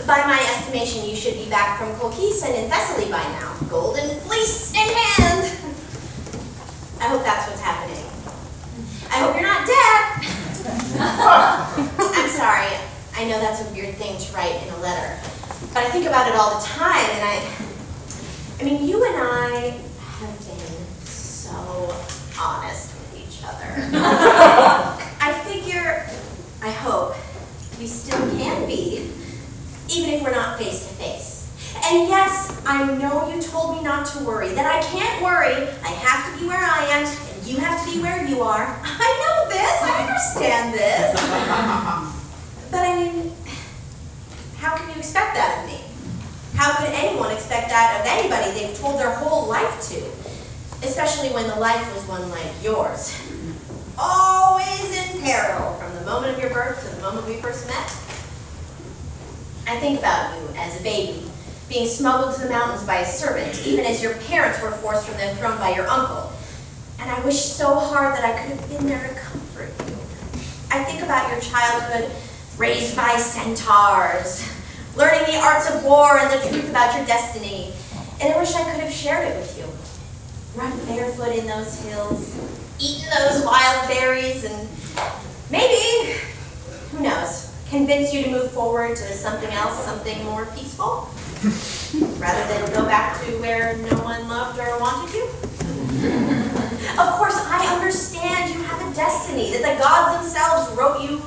By my estimation, you should be back from Colchis and in Thessaly by now. Golden fleece in hand. I hope that's what's happening. I hope you're not dead. I'm sorry. I know that's a weird thing to write in a letter, but I think about it all the time, and I mean, you and I have been so honest with each other. I figure, I hope, we still can be, even if we're not face to face. And yes, I know you told me not to worry, that I can't worry. I have to be where I am, and you have to be where you are. I know this, I understand this. But I mean, how can you expect that of me? How could anyone expect that of anybody they've told their whole life to? Especially when the life was one like yours. Always in peril from the moment of your birth to the moment we first met. I think about you as a baby, being smuggled to the mountains by a servant, even as your parents were forced from their throne by your uncle. And I wish so hard that I could have been there to comfort you. I think about your childhood raised by centaurs, learning the arts of war and the truth about your destiny. And I wish I could have shared it with you. Run barefoot in those hills, eaten those wild berries, and maybe, who knows, convince you to move forward to something else, something more peaceful, rather than go back to where no one loved or wanted you. Of course, I understand you have a destiny, that the gods themselves wrote you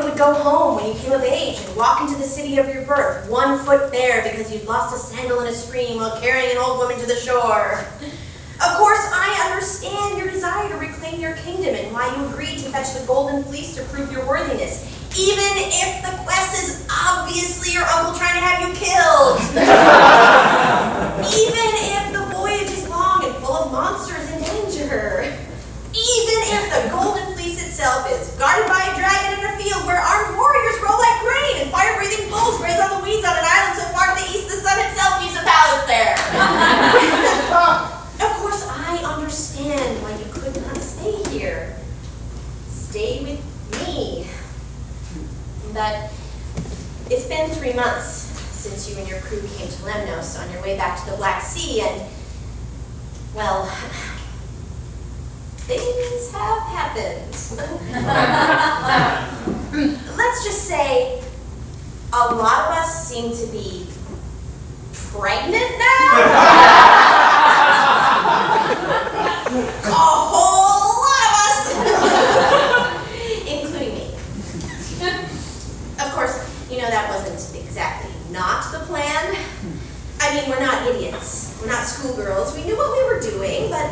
would go home when you came of age and walk into the city of your birth, 1 foot bare because you'd lost a sandal in a stream while carrying an old woman to the shore. Of course, I understand your desire to reclaim your kingdom and why you agreed to fetch the golden fleece to prove your worthiness, even if the quest is obviously your uncle trying to have you killed. Even if the voyage is long and full of monsters and danger. Even if the golden fleece itself is guarded by a dragon in a field where armed warriors grow like grain and fire-breathing bulls graze on the weeds on an island so far to the east the sun itself keeps a palace there. Of course, I understand why you could not stay here. Stay with me. But it's been 3 months since you and your crew came to Lemnos on your way back to the Black Sea, and, well, things have happened. Let's just say a lot of us seem to be pregnant now. A whole lot of us, including me. Of course, you know that wasn't exactly not the plan. I mean, we're not idiots. We're not schoolgirls. We knew what we were doing, but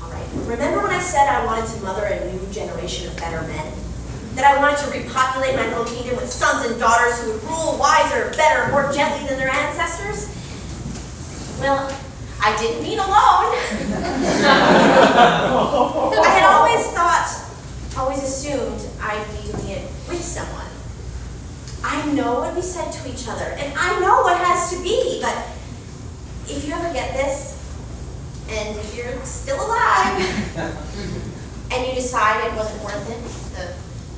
all right. Remember when I said I wanted to mother a new generation of better men? That I wanted to repopulate my little kingdom with sons and daughters who would rule wiser, better, more gently than their ancestors? Well, I didn't mean alone. I had always assumed I'd be doing it with someone. I know what we said to each other, and I know what has to be, but if you ever get this, and if you're still alive, and you decide it wasn't worth it,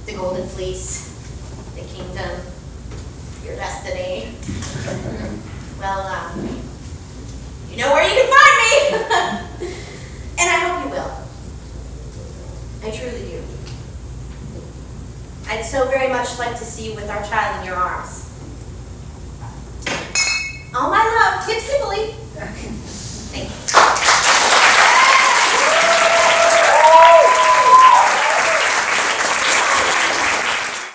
the golden fleece, the kingdom, your destiny, well, you know where you can find me! And I hope you will. I truly do. I'd so very much like to see you with our child in your arms. All my love, Tip Sibley.